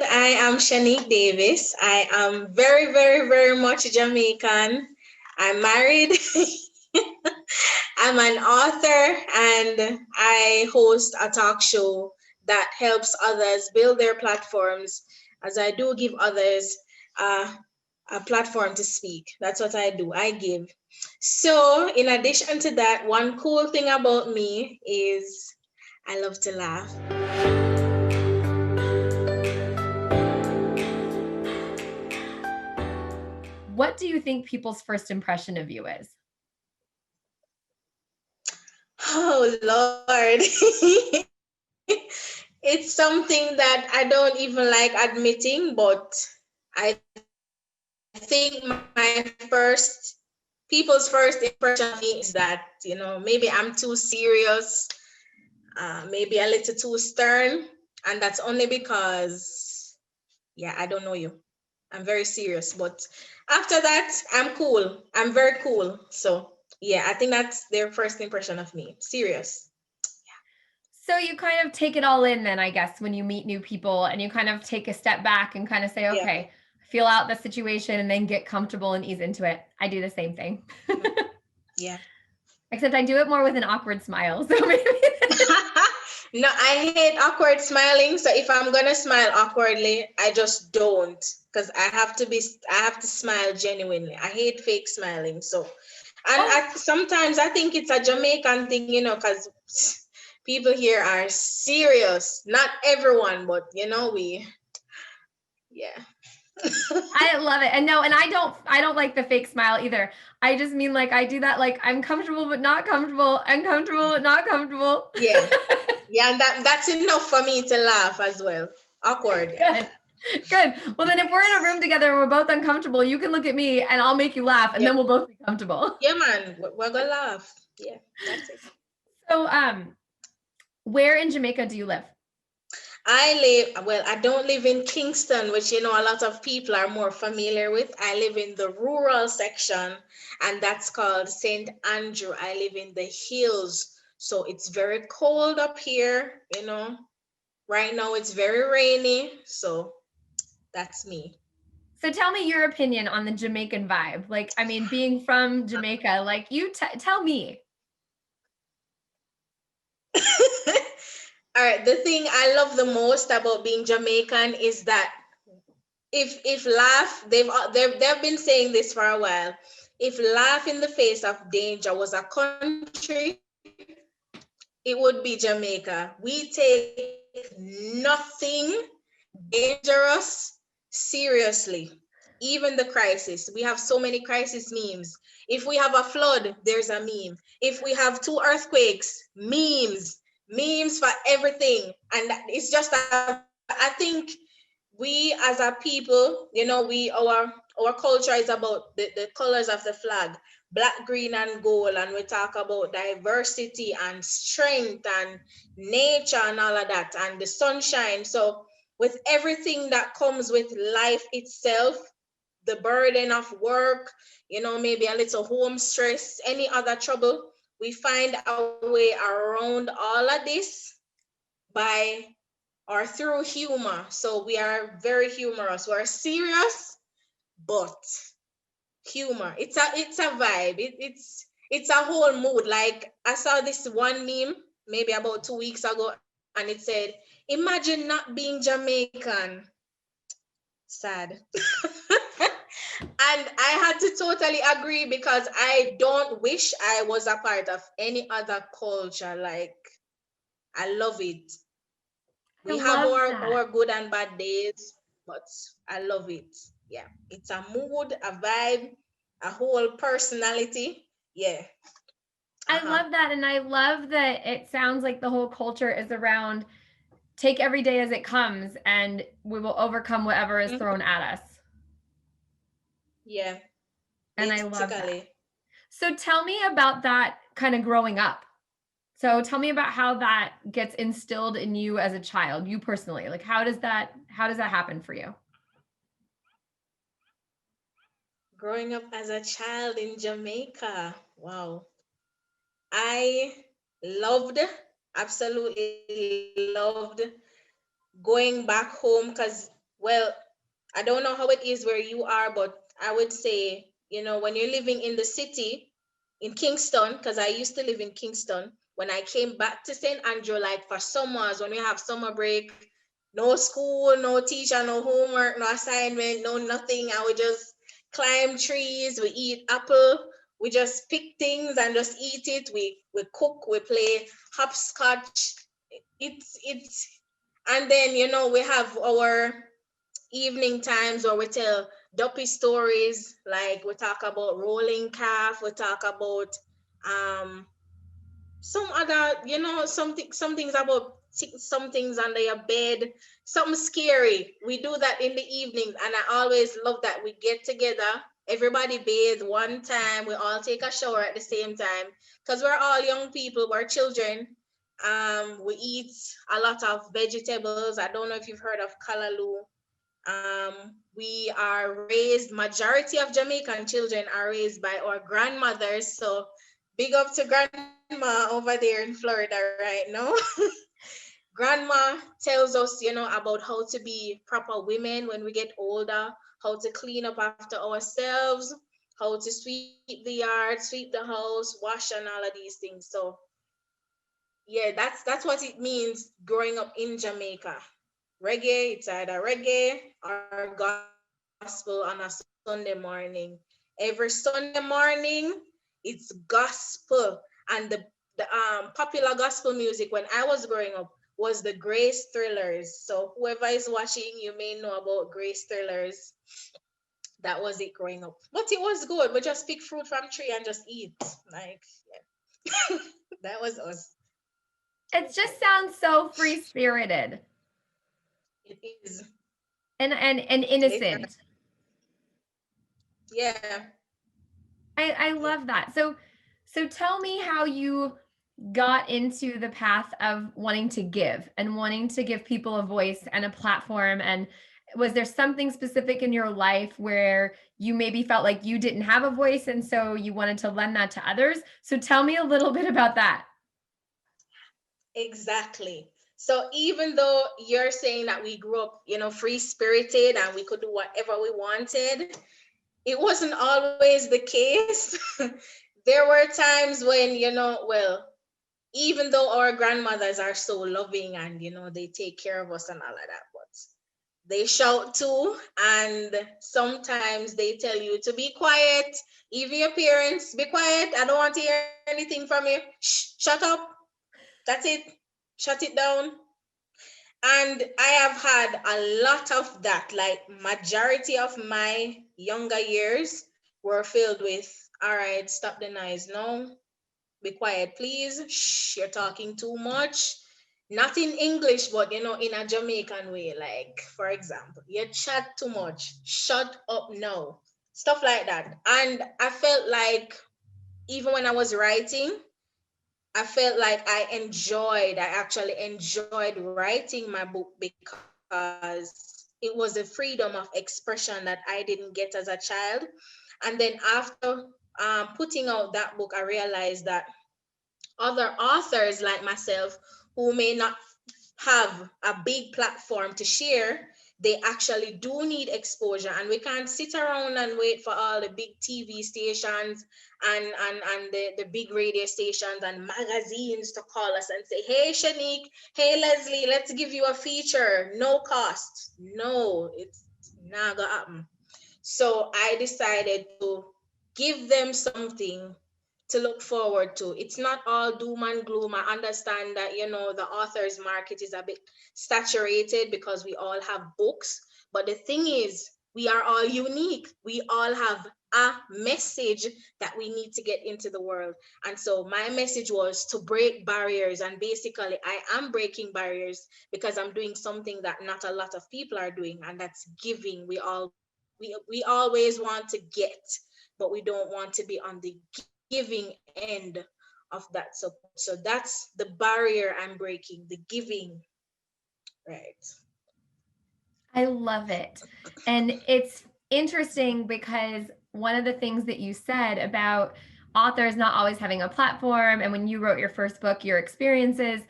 I am Shanique Davis. I am very, very, very much Jamaican. I'm married. I'm an author and I host a talk show that helps others build their platforms as I do give others a platform to speak. That's what I do. I give. So, in addition to that, one cool thing about me is I love to laugh. What do you think people's first impression of you is? Oh, Lord. It's something that I don't even like admitting, but I think people's first impression of me is that, maybe I'm too serious, maybe a little too stern. And that's only because, I don't know you. I'm very serious. But after that, I'm cool. I'm very cool. So, I think that's their first impression of me. Serious. So you kind of take it all in then, I guess, when you meet new people and you kind of take a step back and kind of say, okay, feel out the situation and then get comfortable and ease into it. I do the same thing. Yeah. Except I do it more with an awkward smile. So maybe. No, I hate awkward smiling. So if I'm gonna smile awkwardly, I just don't, because I have to smile genuinely. I hate fake smiling. So, and sometimes I think it's a Jamaican thing, because people here are serious. Not everyone, but I love it. And no, and I don't like the fake smile either. I just mean like I do that, like I'm comfortable but not comfortable, uncomfortable but not comfortable. Yeah. Yeah, and that's enough for me to laugh as well. Awkward. Good. Well, then if we're in a room together and we're both uncomfortable, you can look at me and I'll make you laugh and then we'll both be comfortable. Yeah, man. We're gonna laugh. Yeah, that's it. So, where in Jamaica do you live? I don't live in Kingston, which, a lot of people are more familiar with. I live in the rural section, and that's called St. Andrew. I live in the hills. So it's very cold up here, Right now it's very rainy. So that's me. So tell me your opinion on the Jamaican vibe. Like, I mean, being from Jamaica, like you tell me. All right, the thing I love the most about being Jamaican is that if laugh, they've been saying this for a while. If laugh in the face of danger was a country, it would be Jamaica. We take nothing dangerous seriously. Even the crisis. We have so many crisis memes. If we have a flood, there's a meme. If we have 2 earthquakes, memes for everything. And it's just, I think we as a people, our culture is about the colors of the flag, black, green, and gold. And we talk about diversity and strength and nature and all of that, and the sunshine. So with everything that comes with life itself, the burden of work, maybe a little home stress, any other trouble, we find a way around all of this by or through humor. So we are very humorous. We're serious, but humor. It's a vibe. It's a whole mood. Like I saw this one meme maybe about 2 weeks ago, and it said, "Imagine not being Jamaican." Sad. And I had to totally agree, because I don't wish I was a part of any other culture. Like, I love it. We have our good and bad days, but I love it. Yeah. It's a mood, a vibe, a whole personality. Yeah. I love that. And I love that it sounds like the whole culture is around take every day as it comes and we will overcome whatever is thrown at us. Yeah. And I love that. So tell me about that kind of growing up. So tell me about how that gets instilled in you as a child, you personally. Like how does that happen for you? Growing up as a child in Jamaica. Wow. I absolutely loved going back home, because well, I don't know how it is where you are, but I would say, when you're living in the city, in Kingston, because I used to live in Kingston, when I came back to St. Andrew, like for summers, when we have summer break, no school, no teacher, no homework, no assignment, no nothing. I would just climb trees, we eat apple, we just pick things and just eat it. We cook, we play hopscotch. It's and then we have our evening times where we tell duppy stories, like we talk about rolling calf, we talk about um some other, some things about some things under your bed, something scary. We do that in the evenings, and I always love that we get together, everybody bathe one time, we all take a shower at the same time, because we're all young people, we're children. We eat a lot of vegetables. I don't know if you've heard of callaloo. We are raised, majority of Jamaican children are raised by our grandmothers. So big up to grandma over there in Florida right now. Grandma tells us, about how to be proper women when we get older, how to clean up after ourselves, how to sweep the yard, sweep the house, wash, and all of these things. So yeah, that's what it means growing up in Jamaica. Reggae, it's either reggae or gospel on a Sunday morning. Every Sunday morning, it's gospel. And the popular gospel music when I was growing up was the Grace Thrillers. So whoever is watching, you may know about Grace Thrillers. That was it growing up. But it was good. We just pick fruit from tree and just eat. Like, yeah. That was us. It just sounds so free spirited It is. and Literally. innocent. Yeah. I Yeah. love that. So tell me how you got into the path of wanting to give and wanting to give people a voice and a platform. And was there something specific in your life where you maybe felt like you didn't have a voice and so you wanted to lend that to others? So tell me a little bit about that. Exactly. So even though you're saying that we grew up, free spirited and we could do whatever we wanted, it wasn't always the case. There were times when, well, even though our grandmothers are so loving and, they take care of us and all of that, but they shout too. And sometimes they tell you to be quiet. Even your parents, be quiet. I don't want to hear anything from you. Shh, shut up. That's it. Shut it down. And I have had a lot of that. Like majority of my younger years were filled with, all right, stop the noise. No, be quiet, please. Shh, you're talking too much. Not in English, but in a Jamaican way. Like, for example, you chat too much. Shut up now. Stuff like that. And I felt like even when I was writing, I felt like I actually enjoyed writing my book because it was a freedom of expression that I didn't get as a child. And then after putting out that book, I realized that other authors like myself who may not have a big platform to share, they actually do need exposure. And we can't sit around and wait for all the big TV stations and the big radio stations and magazines to call us and say, hey, Shanique, hey, Leslie, let's give you a feature, no cost. No, it's not gonna happen. So I decided to give them something to look forward to. It's not all doom and gloom. I understand that, the author's market is a bit saturated because we all have books. But the thing is, we are all unique. We all have a message that we need to get into the world. And so my message was to break barriers. And basically, I am breaking barriers because I'm doing something that not a lot of people are doing, and that's giving. We always want to get, but we don't want to be on the giving end of that support. So that's the barrier I'm breaking, the giving. Right. I love it. And it's interesting because one of the things that you said about authors not always having a platform, and when you wrote your first book, your experiences,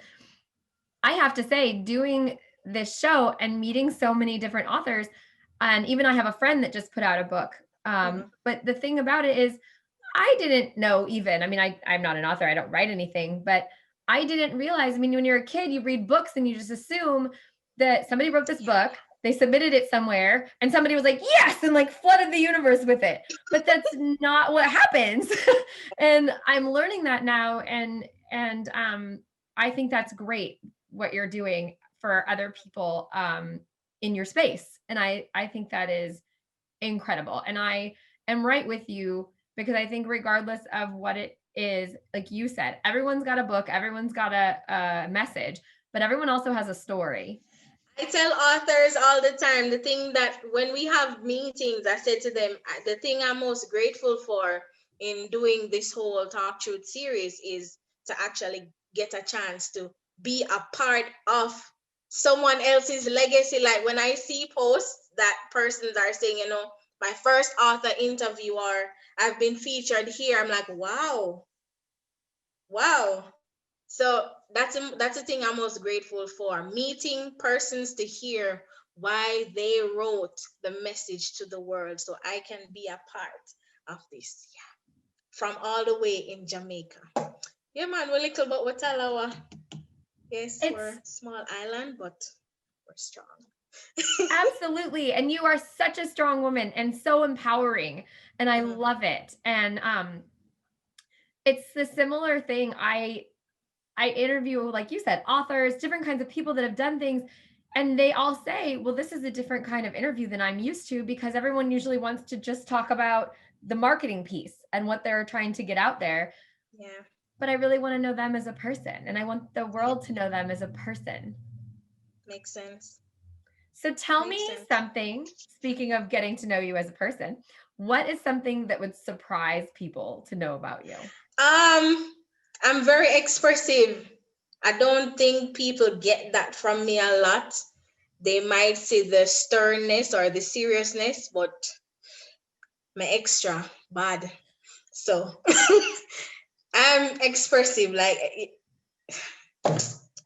I have to say, doing this show and meeting so many different authors. And even I have a friend that just put out a book. But the thing about it is, I didn't know even, I mean, I'm not an author, I don't write anything, but I didn't realize, I mean, when you're a kid, you read books and you just assume that somebody wrote this book, they submitted it somewhere, and somebody was like, yes, and like flooded the universe with it. But that's not what happens. And I'm learning that now. And I think that's great what you're doing for other people in your space. And I think that is incredible. And I am right with you, because I think regardless of what it is, like you said, everyone's got a book, everyone's got a message, but everyone also has a story. I tell authors all the time, the thing that when we have meetings, I said to them, the thing I'm most grateful for in doing this whole TalkTruth series is to actually get a chance to be a part of someone else's legacy. Like when I see posts that persons are saying, you know, my first author interview, or I've been featured here, I'm like, wow. So that's a thing I'm most grateful for, meeting persons to hear why they wrote the message to the world, so I can be a part of this. Yeah, from all the way in Jamaica. Yeah, man, we're little but Watalawa. Yes, we're a small island, but we're strong. Absolutely. And you are such a strong woman and so empowering. And I love it. And it's the similar thing. I interview, like you said, authors, different kinds of people that have done things. And they all say, well, this is a different kind of interview than I'm used to, because everyone usually wants to just talk about the marketing piece and what they're trying to get out there. Yeah. But I really want to know them as a person. And I want the world to know them as a person. Makes sense. So tell me something, speaking of getting to know you as a person, what is something that would surprise people to know about you? I'm very expressive. I don't think people get that from me a lot. They might see the sternness or the seriousness, but my extra bad. So I'm expressive. Like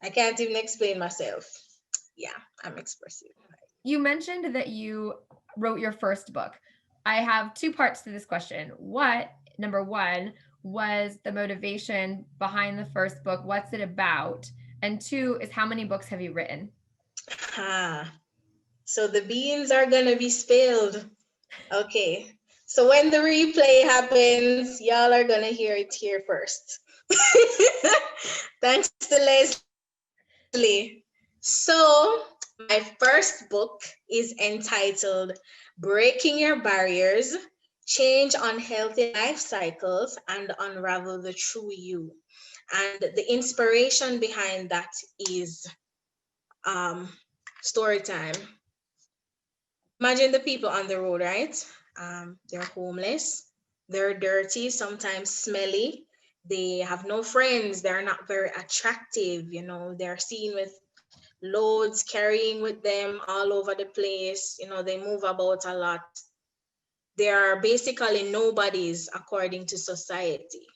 I can't even explain myself. Yeah, I'm expressive. You mentioned that you wrote your first book. I have two parts to this question. What, number one, was the motivation behind the first book? What's it about? And two is, how many books have you written? So the beans are gonna be spilled. Okay. So when the replay happens, y'all are gonna hear it here first. Thanks to Leslie. So my first book is entitled Breaking Your Barriers, Change Unhealthy Life Cycles, and Unravel the True You. And the inspiration behind that is story time. Imagine the people on the road, right? They're homeless, they're dirty, sometimes smelly, they have no friends, they're not very attractive, you know, they're seen with loads carrying with them all over the place, you know, they move about a lot. They are basically nobodies according to society.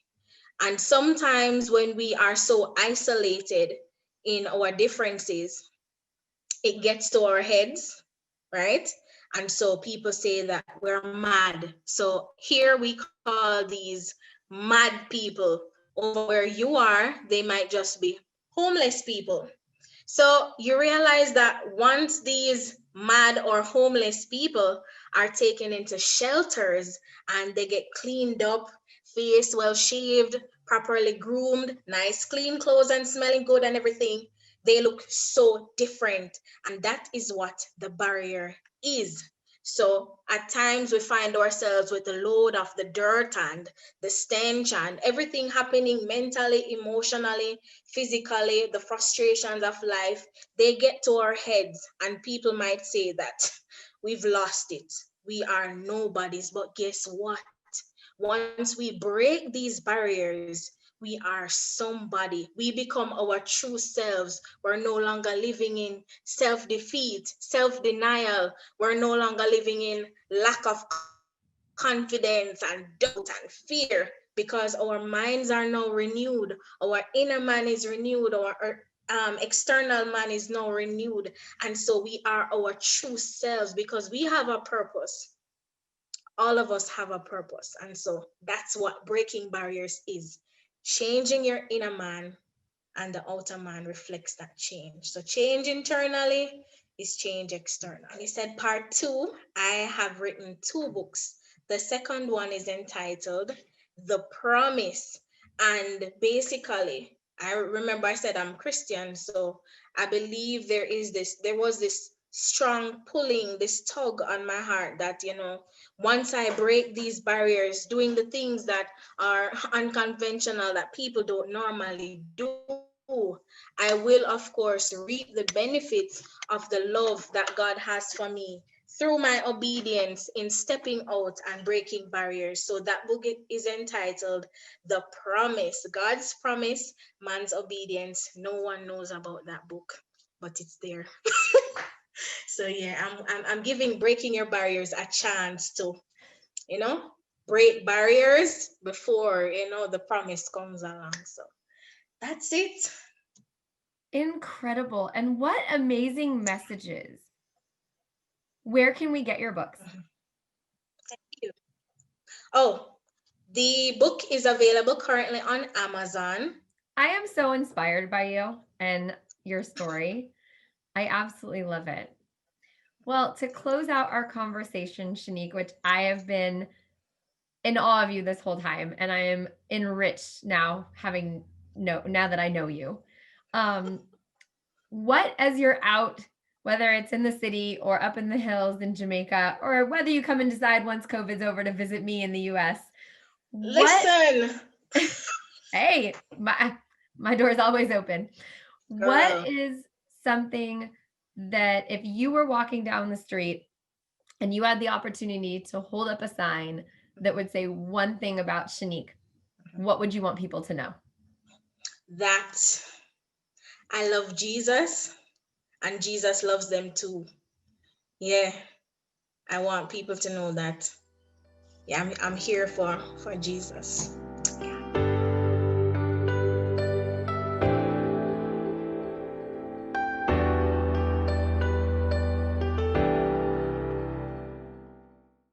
And sometimes when we are so isolated in our differences, it gets to our heads, right? And so people say that we're mad. So here we call these mad people. Over where you are, they might just be homeless people. So you realize that once these mad or homeless people are taken into shelters and they get cleaned up, face well shaved, properly groomed, nice clean clothes and smelling good and everything, they look so different. And that is what the barrier is. So at times we find ourselves with the load of the dirt and the stench and everything happening mentally, emotionally, physically, the frustrations of life, they get to our heads, and people might say that we've lost it. We are nobodies. But guess what? Once we break these barriers, we are somebody. We become our true selves. We're no longer living in self-defeat, self-denial. We're no longer living in lack of confidence and doubt and fear, because our minds are now renewed. Our inner man is renewed. Our external man is now renewed, and so we are our true selves because we have a purpose. All of us have a purpose, and so that's what breaking barriers is: changing your inner man, and the outer man reflects that change. So change internally is change external. He said part 2, I have written 2 books. The second one is entitled The Promise. And basically, I remember I said I'm Christian, so I believe there was this strong pulling, this tug on my heart that, once I break these barriers, doing the things that are unconventional that people don't normally do, I will, of course, reap the benefits of the love that God has for me through my obedience in stepping out and breaking barriers. So that book is entitled The Promise, God's Promise, Man's Obedience. No one knows about that book, but it's there. So yeah, I'm giving breaking your barriers a chance to, you know, break barriers before, the promise comes along. So that's it. Incredible. And what amazing messages. Where can we get your books? Thank you. Oh, the book is available currently on Amazon. I am so inspired by you and your story. I absolutely love it. Well, to close out our conversation, Shanique, which I have been in awe of you this whole time, and I am enriched now now that I know you. Um, what, as you're out, whether it's in the city or up in the hills in Jamaica, or whether you come and decide once COVID's over to visit me in the US, what Listen, hey, my door is always open. What girl, is something that if you were walking down the street and you had the opportunity to hold up a sign that would say one thing about Shanique, what would you want people to know? that I love Jesus and Jesus loves them too. Yeah, I want people to know that. Yeah, I'm here for Jesus.